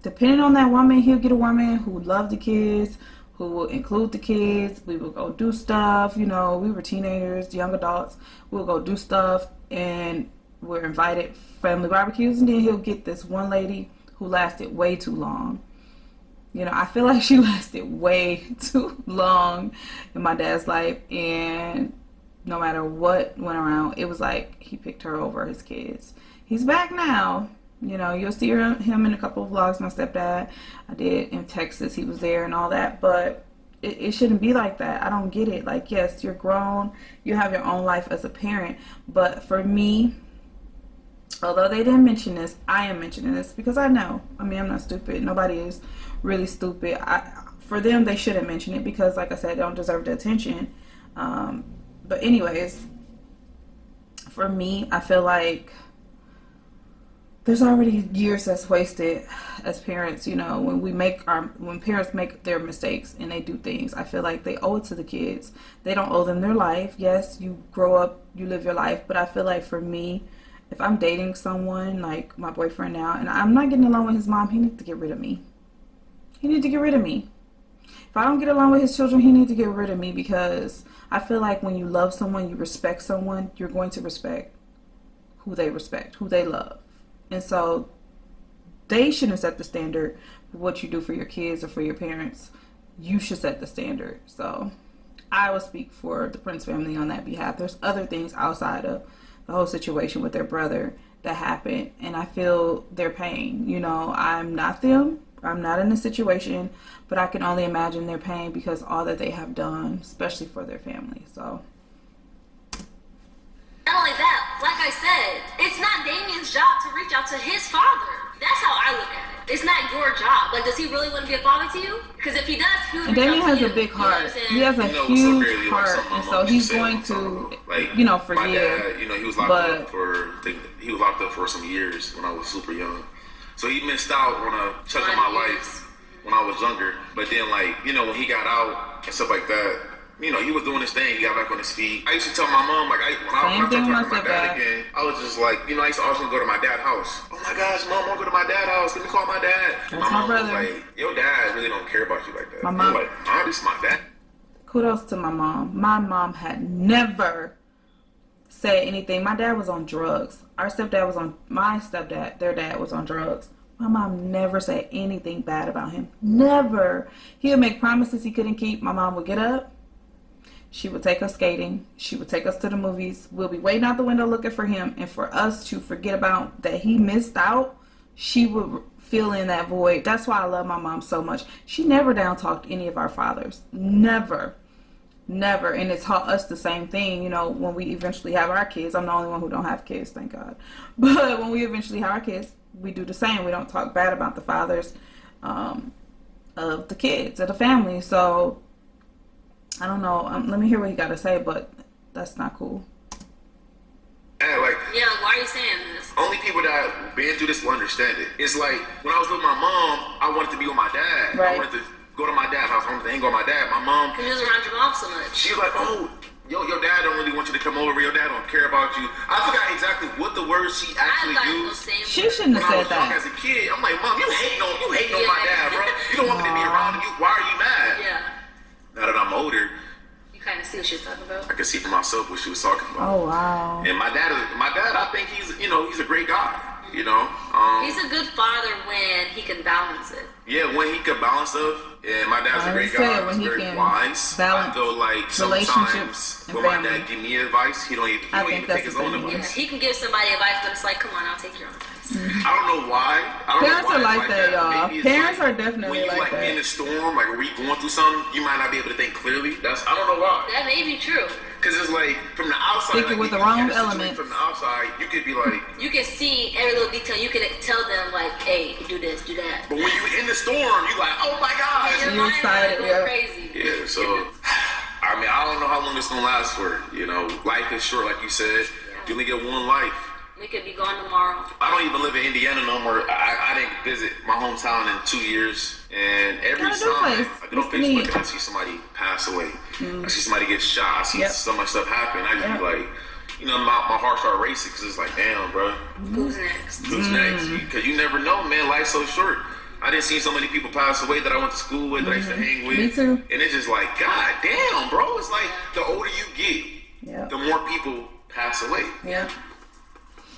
depending on that woman, he'll get a woman who loved the kids, who will include the kids. We will go do stuff. You know, we were teenagers, young adults. We'll go do stuff. And we're invited family barbecues. And then he'll get this one lady who lasted way too long. You know, I feel like she lasted way too long in my dad's life, and no matter what went around, it was like he picked her over his kids. He's back now. You know, you'll see him in a couple of vlogs, my stepdad. I did in Texas. He was there and all that, but it shouldn't be like that. I don't get it. Like, yes, you're grown. You have your own life as a parent, but for me, although they didn't mention this, I am mentioning this because I know. I mean, I'm not stupid. Nobody is really stupid. For them, they shouldn't mention it because, like I said, they don't deserve the attention. But anyways, for me, I feel like there's already years that's wasted as parents. You know, when parents make their mistakes and they do things, I feel like they owe it to the kids. They don't owe them their life. Yes, you grow up, you live your life, but I feel like for me, if I'm dating someone like my boyfriend now and I'm not getting along with his mom, he needs to get rid of me. He needs to get rid of me. If I don't get along with his children, he needs to get rid of me because I feel like when you love someone, you respect someone, you're going to respect who they respect, who they love. And so they shouldn't set the standard for what you do for your kids or for your parents. You should set the standard. So I will speak for the Prince family on that behalf. There's other things outside of the whole situation with their brother that happened, and I feel their pain. You know, I'm not them. I'm not in the situation, but I can only imagine their pain because all that they have done, especially for their family. So I said, it's not Damien's job to reach out to his father. That's how I look at it. It's not your job. Like, does he really want to be a father to you? Because if he does, he would And reach Damien out to has you. a big You know what I'm heart. saying? He has a You know what's so huge crazy, like, heart, something my and mom so used he's say going all the time, to, like, you know, forgive. my dad, you know, he was locked But- up for, he was locked up for some years when I was super young. So he missed out on a chunk of my life when I was younger. But then, like, you know, when he got out and stuff like that, you know, he was doing his thing. He got back on his feet. I used to tell my mom, like, when I Same thing started talking with to my my dad stepdad. again, I was just like, you know, I used to always want to go to my dad's house. Oh my gosh, mom, I want to go to my dad's house. Let me call my dad. That's my my mom brother. was like, your dad really don't care about you like that. My I'm mom- like, Mom, this is my dad. Kudos to my mom. My mom had never said anything. My dad was on drugs. Our stepdad was on, my stepdad, their dad was on drugs. My mom never said anything bad about him. Never. He would make promises he couldn't keep. My mom would get up. She would take us skating. She would take us to the movies. We'll be waiting out the window looking for him. And for us to forget about that he missed out, she would fill in that void. That's why I love my mom so much. She never down talked any of our fathers. Never. Never. And it's taught us the same thing, you know, when we eventually have our kids. I'm the only one who don't have kids, thank God. But when we eventually have our kids, we do the same. We don't talk bad about the fathers of the kids, of the family. So, I don't know. Let me hear what he got to say, but that's not cool. And like, Yeah, like, why are you saying this? only people that have been through this will understand it. It's like, when I was with my mom, I wanted to be with my dad. Right. I wanted to go to my dad's house. I wanted to hang with my dad. My mom, Because you was around your mom so much. she was like, oh, your dad don't really want you to come over. Your dad don't care about you. I forgot exactly what the words she actually I've gotten those used. same. She shouldn't When have I said was young that. as a kid, I'm like, Mom, you hating on my dad, bro. You don't want me to be around him. Why are you mad? Yeah. Now that I'm older, You kind of see what she's talking about. I can see for myself what she was talking about. Oh, wow. And my dad, I think he's a great guy. You know, He's a good father when he can balance it. yeah, when he could balance stuff, and my dad's a I great said guy. when He's he very can wise. balance I feel like relationships sometimes and when my family. dad give me advice, he don't even I think take that's his the own thing, Yeah, advice. he can give somebody advice, but it's like, come on, I'll take your own advice. I don't know why. Parents are it's like that, y'all. Maybe it's Parents are definitely when you like that. in a storm, like when you going through something, you might not be able to think clearly. I don't know why. That may be true. Because it's like from the outside, Thinking like, with the you wrong catch a situation elements. From the outside, you could be like, You can see every little detail. You can tell them, like, hey, do this, do that. but when you in the storm, you like, oh my gosh. Your You're mind is excited, going yeah. crazy. Yeah, so I mean, I don't know how long it's gonna last for. You know, life is short, like you said. You only get one life. We could be gone tomorrow. I don't even live in Indiana no more. I didn't visit my hometown in 2 years, and every Got a new time place. I get on What's the need? Facebook and I see somebody pass away, I see somebody get shot, I see Yep. so much stuff happen. I just Yep. be like, you know, my heart start racing because it's like, damn, bro, Who's next? who's next? Because you never know, man. Life's so short. I didn't see so many people pass away that I went to school with, that I used to hang with. Me too. And it's just like, god damn, bro. It's like the older you get, Yeah. the more people pass away. Yeah.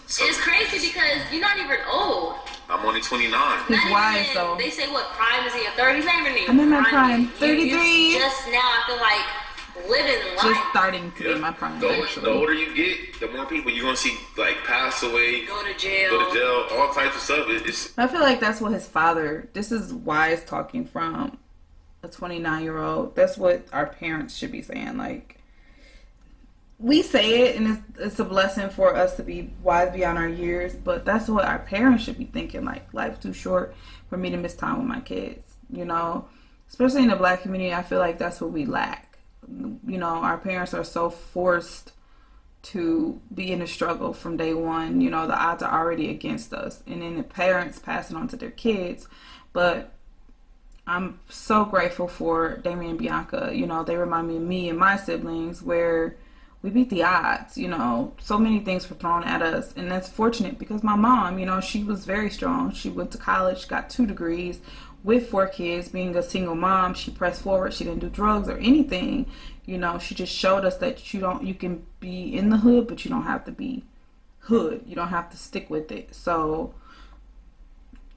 So It's crazy because you're not even old. I'm only 29. He's Not wise, even, though. They say what prime is in your 30s. Not even in your I'm in my prime. prime. You 33. just now, I feel like living life. Just starting to be my prime, The actually. older you get, the more people you're gonna see like pass away, Go to jail. go to jail, all types of stuff. It's I feel like that's what his father, this is wise talking from a 29-year-old. That's what our parents should be saying. Like, we say it, and it's a blessing for us to be wise beyond our years, but that's what our parents should be thinking. Like, life's too short for me to miss time with my kids, you know? Especially in the Black community, I feel like that's what we lack. You know, our parents are so forced to be in a struggle from day one. You know, the odds are already against us. And then the parents pass it on to their kids. But I'm so grateful for Damien and Bianca. You know, they remind me of me and my siblings where we beat the odds. You know, so many things were thrown at us. And that's fortunate because my mom, you know, she was very strong. She went to college, got 2 degrees with 4 kids. Being a single mom, she pressed forward. She didn't do drugs or anything. You know, she just showed us that you can be in the hood, but you don't have to be hood. You don't have to stick with it. So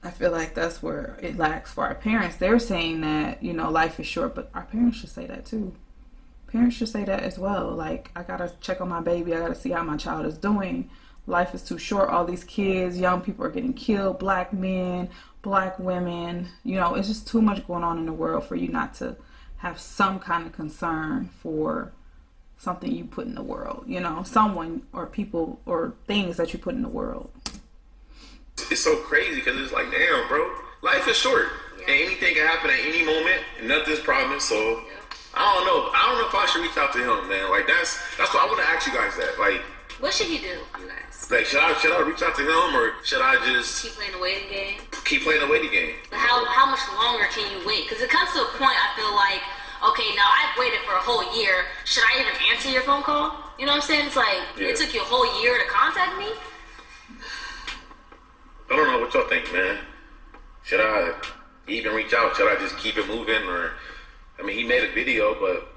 I feel like that's where it lacks for our parents. They're saying that, you know, life is short, but our parents should say that too. Parents should say that as well. Like, I gotta check on my baby. I gotta see how my child is doing. Life is too short. All these kids, young people are getting killed. Black men, black women. You know, it's just too much going on in the world for you not to have some kind of concern for something you put in the world, you know, someone or people or things that you put in the world. It's so crazy because it's like, damn, bro, life is short. And anything can happen at any moment, and nothing's promised. So I don't know if I should reach out to him, man. Like that's why I want to ask you guys that. Like, what should he do, you guys? Like, should I reach out to him, or should I just keep playing the waiting game? Keep playing the waiting game. But how much longer can you wait? Because it comes to a point, I feel like, okay, now I've waited for a whole year. Should I even answer your phone call? You know what I'm saying? It's like, it took you a whole year to contact me? I don't know what y'all think, man. Should I even reach out? Should I just keep it moving? Or, I mean, he made a video, but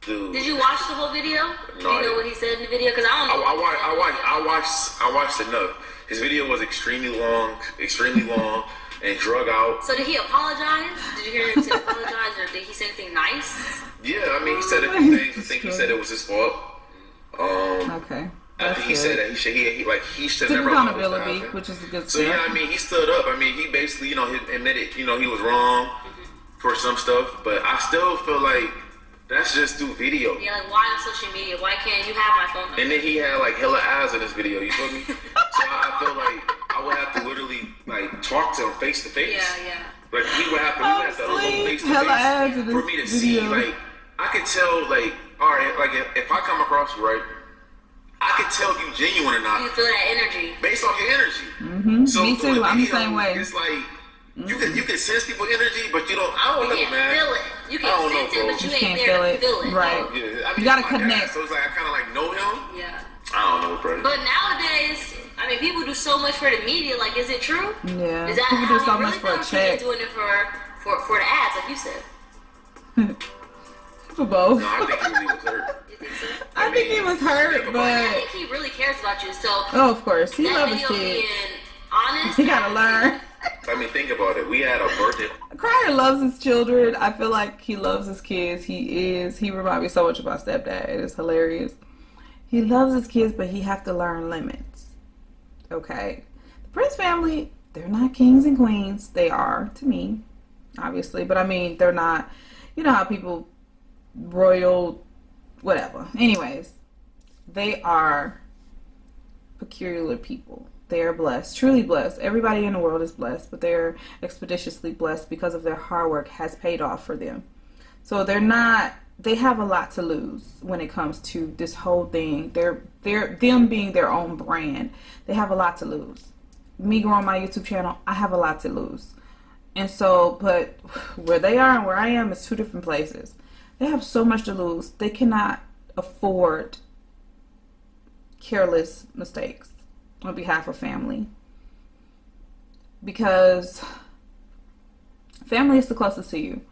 dude. Did you watch the whole video? No, Do you know what he said in the video? Because I don't know. I watched enough. His video was extremely long, and drug out. So did he apologize? Did you hear him say apologize, or did he say anything nice? Yeah, I mean, he said a few things. I think he said it was his fault. Okay. I think he said that he should took never accountability, which is a good So yeah, I mean, he stood up. I mean, he basically, he admitted, he was wrong for some stuff, but I still feel like that's just through video. Yeah, like why on social media? Why can't you have my phone number? And then he had like hella ass in this video. You feel me? So I feel like I would have to literally like talk to him face to face. Yeah. Like we would have to go face to face for me to see. Like I could tell, like, all right, like if I come across you, right, I could tell if you genuine or not. You feel that energy based off your energy. Mm-hmm. So me too. I'm the same way. It's like you can sense people's energy, but you don't. I don't know, man. Feel it. You can sense it, but you ain't there to feel it. Right. Yeah. I mean, you gotta Guy, connect. so it's like I kind of like know him. Yeah. I don't know, bro. But nowadays, I mean, people do so much for the media. Like, is it true? Yeah. Is that people how do so you much really for a feel? check. She's doing it for the ads, like you said. For both. No, I think he really was hurt. You think so? I think he was hurt, but I think he really cares about you. So oh, of course, he that loves his video kids. being honest, He gotta learn. I mean, think about it. We had a birthday. Crier loves his children. I feel like he loves his kids. He reminds me so much of my stepdad. It is hilarious. He loves his kids, but he have to learn limits. Okay, the Prince family, they're not kings and queens. They are to me, obviously, but I mean, they're not. You know how people royal, whatever. Anyways, they are peculiar people. They are blessed, truly blessed. Everybody in the world is blessed, but they're expeditiously blessed because of their hard work has paid off for them. So they have a lot to lose when it comes to this whole thing. Them being their own brand, they have a lot to lose. Me growing my YouTube channel, I have a lot to lose. And so, but where they are and where I am is two different places. They have so much to lose. They cannot afford careless mistakes on behalf of family, because family is the closest to you,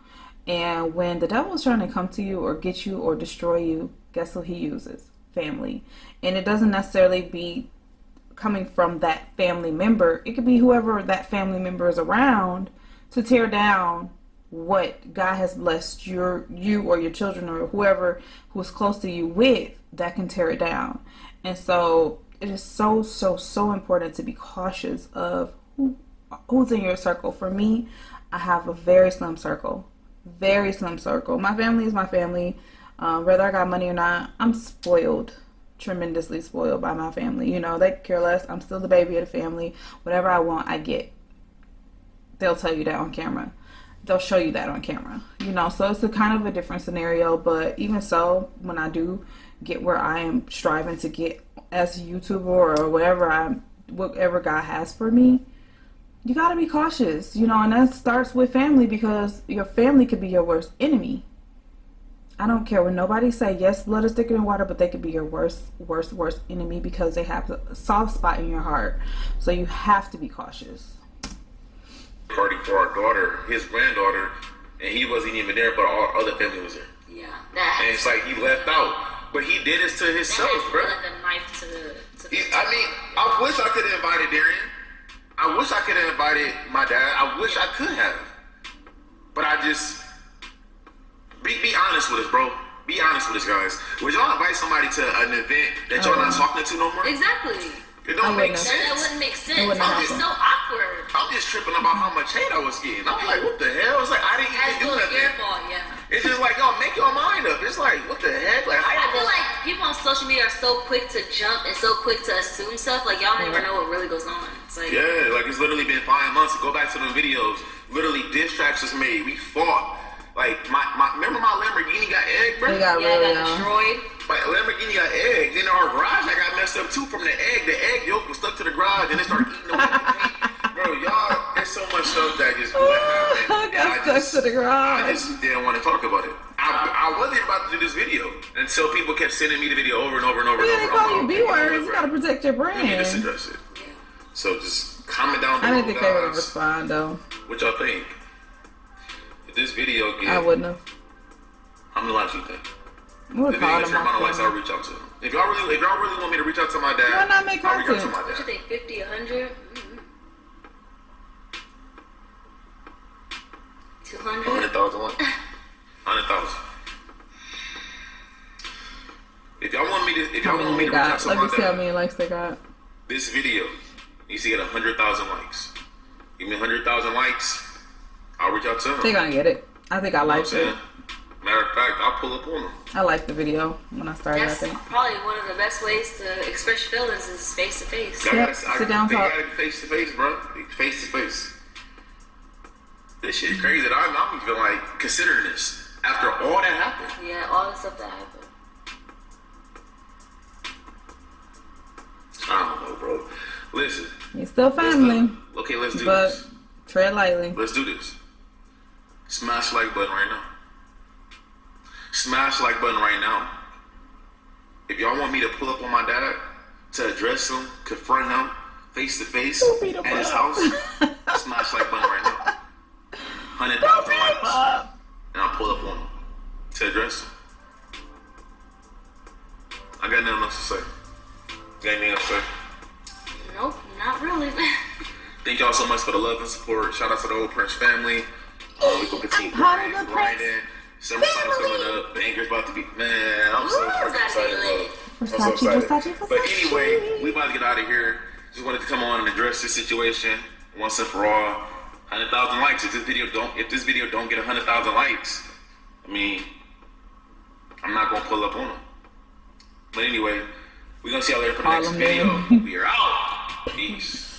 and when the devil is trying to come to you or get you or destroy you, guess who he uses? Family. And it doesn't necessarily be coming from that family member. It could be whoever that family member is around to tear down what God has blessed you or your children or whoever who's close to you with, that can tear it down. And so it is so important to be cautious of who's in your circle. For me, I have a very slim circle. Very slim circle. My family is my family. Whether I got money or not, I'm spoiled. Tremendously spoiled by my family. You know, they care less. I'm still the baby of the family. Whatever I want, I get. They'll tell you that on camera. They'll show you that on camera. You know, so it's a kind of a different scenario. But even so, when I do get where I am striving to get as a YouTuber or whatever God has for me, you got to be cautious, you know, and that starts with family, because your family could be your worst enemy. I don't care what nobody say. Yes, blood is thicker than water, but they could be your worst enemy because they have a soft spot in your heart. So you have to be cautious. Party for our daughter, his granddaughter, and he wasn't even there, but our other family was there. Yeah, and it's like he left out. But he did this to himself, bro. Like a knife to the I mean, I wish I could have invited Darian. I wish I could have invited my dad. I wish I could have. But I just... Be honest with us, bro. Be honest with us, guys. Would y'all invite somebody to an event that y'all not talking to no more? Exactly. It don't make sense. That wouldn't make sense. It's so awkward. I'm just tripping about how much hate I was getting. I'm like, what the hell? It's like I didn't even do nothing. Your fault, yeah. It's just like, y'all make your mind up. It's like, what the heck? Like, I feel like people on social media are so quick to jump and so quick to assume stuff. Like, y'all don't even know what really goes on. It's like, yeah, like it's literally been 5 months. Go back to the videos. Literally, diss tracks was made. We fought. Like, remember my Lamborghini got egged, bro? They got yeah, really got destroyed. My Lamborghini got egged. Then our garage, I got messed up too from the egg. The egg yolk was stuck to the garage, and it started eating away at the paint. Bro, y'all, there's so much stuff that just happened. I got stuck to the garage. I just didn't want to talk about it. I wasn't about to do this video until people kept sending me the video over and over and over and over. They call you B-words. You gotta protect your Let me just brand. address it. So just comment down below, I didn't think they would guys. respond though. What y'all think? If this video get, I wouldn't have. how many likes you think? What If it gets a amount of likes, I'll reach out to them. If y'all really want me to reach out to my dad, Why not make I'll reach out to content? my What you dad. think, 50, 100? 200? 100,000 likes. 100,000. If y'all want me to reach out to Let my me see how dad, many likes they got. this video needs to get 100,000 likes. Give me 100,000 likes, I'll reach out to them. They gonna get it. I think I You know what I'm liked saying? it. Matter of fact, I'll pull up on them. I liked the video when I started. That's I think. probably one of the best ways to express your feelings is face to face. Yep, sit down, They talk. gotta be face to face, bro. Face to face. This shit is crazy. I'm even like considering this after all that happened. Yeah, all the stuff that happened. I don't know, bro. Listen. You're still family, Okay, let's do but this. tread lightly. Let's do this. Smash the like button right now. Smash the like button right now. If y'all want me to pull up on my dad to address him, confront him face to face beat him at his up. house, smash the like button right now. 100,000 likes, and I'll pull up on him to address him. I got nothing else to say. Got anything else to say? Nope, not really. Thank y'all so much for the love and support. Shout out to the whole Prince family. We gonna continue part of grinding, the Prince grinding. Summertime's coming up. Banger's about to be, man, I'm so fucking excited, bro. I'm so excited. But anyway, we about to get out of here. Just wanted to come on and address this situation once and for all. 100,000 likes. If this video don't get 100,000 likes, I mean, I'm not gonna pull up on them. But anyway, we're gonna see y'all later for the next Harlem video. Man. We are out. Peace.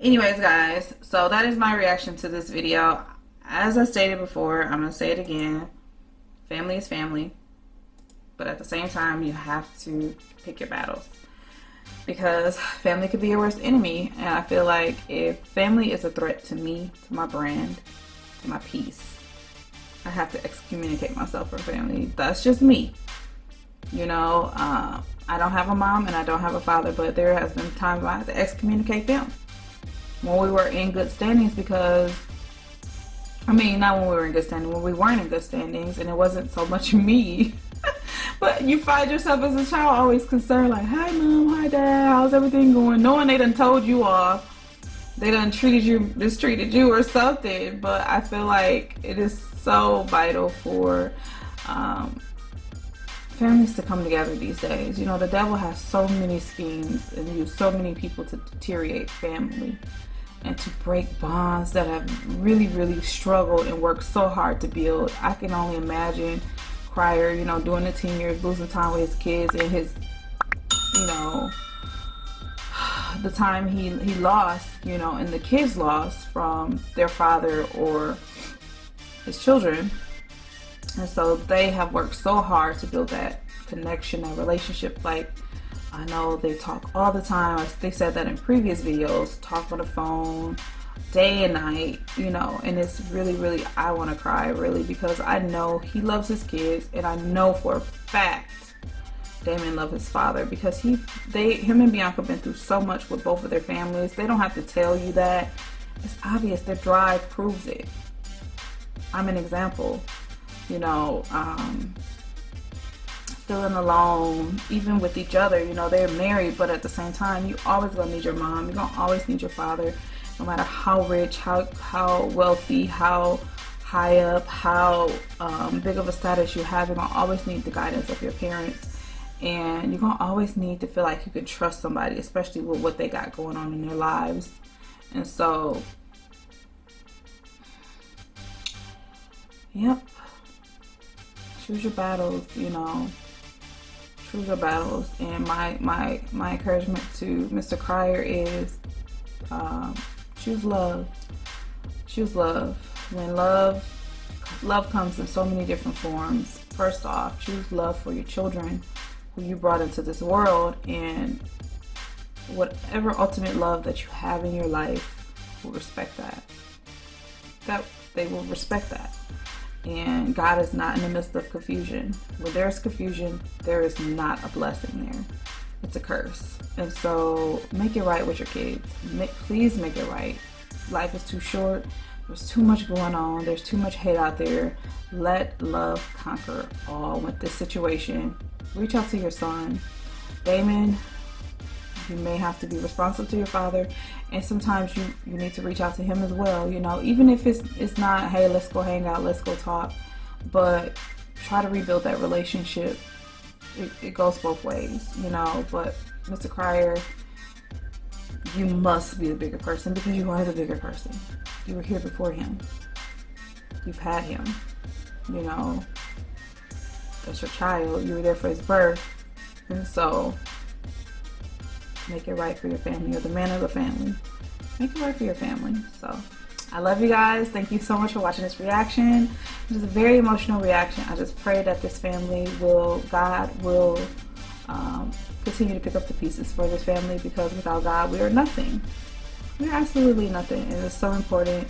Anyways, guys, so that is my reaction to this video. As I stated before, I'm gonna say it again. Family is family, but at the same time, you have to pick your battles, because family could be your worst enemy. And I feel like if family is a threat to me, to my brand, to my peace, I have to excommunicate myself from family. That's just me. You know, I don't have a mom and I don't have a father, but there has been times when I had to excommunicate them when we were in good standings, because not when we were in good standing, when we weren't in good standings, and it wasn't so much me. But you find yourself as a child always concerned, like, hi mom, hi dad, how's everything going? Knowing they done told you off, they done mistreated you or something. But I feel like it is so vital for families to come together these days. You know, the devil has so many schemes and use so many people to deteriorate family and to break bonds that have really, really struggled and worked so hard to build. I can only imagine Crier, you know, during the teen years, losing time with his kids and his, you know, the time he lost, you know, and the kids lost from their father or his children. And so they have worked so hard to build that connection and relationship. Like, I know they talk all the time. They said that in previous videos, talk on the phone day and night, you know, and it's really, really, I want to cry, really, because I know he loves his kids, and I know for a fact Damon loves his father, because him and Bianca been through so much with both of their families. They don't have to tell you that. It's obvious. Their drive proves it. I'm an example. You know, feeling alone, even with each other. You know, they're married, but at the same time, you always gonna need your mom. You're gonna always need your father, no matter how rich, how wealthy, how high up, how big of a status you have. You're gonna always need the guidance of your parents. And you're gonna always need to feel like you can trust somebody, especially with what they got going on in their lives. And so, yep, choose your battles, you know, choose your battles. And my encouragement to Mr. Crier is choose love. Choose love. When love comes in so many different forms. First off, choose love for your children who you brought into this world, and whatever ultimate love that you have in your life will respect that. That they will respect that. And God is not in the midst of confusion. Where there's confusion, there is not a blessing there. It's a curse. And so make it right with your kids. Please make it right. Life is too short. There's too much going on. There's too much hate out there. Let love conquer all with this situation. Reach out to your son. Damon, you may have to be responsive to your father. And sometimes you need to reach out to him as well. You know, even if it's not, hey, let's go hang out, let's go talk. But try to rebuild that relationship. It goes both ways, you know. But Mr. Crier, you must be the bigger person because you are the bigger person. You were here before him. You've had him. You know, that's your child. You were there for his birth. And so, make it right for your family. You're the man of the family. Make it right for your family. So, I love you guys. Thank you so much for watching this reaction. It was a very emotional reaction. I just pray that this family God will continue to pick up the pieces for this family, because without God, we are nothing. We're absolutely nothing. And it's so important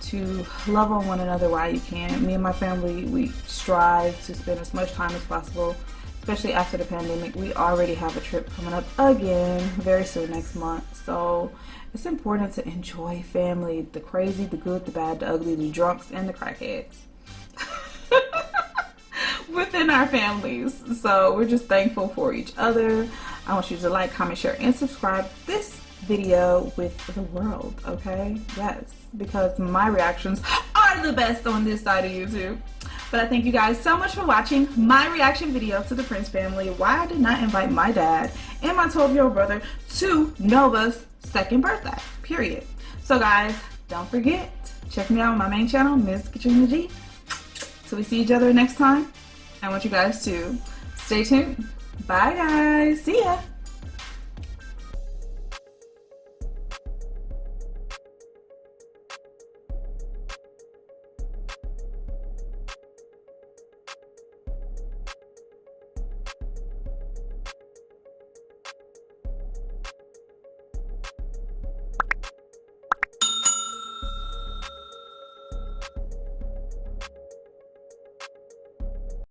to love on one another while you can. Me and my family, we strive to spend as much time as possible, especially after the pandemic. We already have a trip coming up again very soon next month. So it's important to enjoy family, the crazy, the good, the bad, the ugly, the drunks, and the crackheads within our families. So we're just thankful for each other. I want you to like, comment, share, and subscribe this video with the world, okay? Yes, because my reactions are the best on this side of YouTube. But I thank you guys so much for watching my reaction video to the Prince family, why I did not invite my dad and my 12-year-old brother to Nova's second birthday, period. So guys, don't forget, check me out on my main channel, Ms. Katrina G. Till we see each other next time, I want you guys to stay tuned. Bye guys, see ya.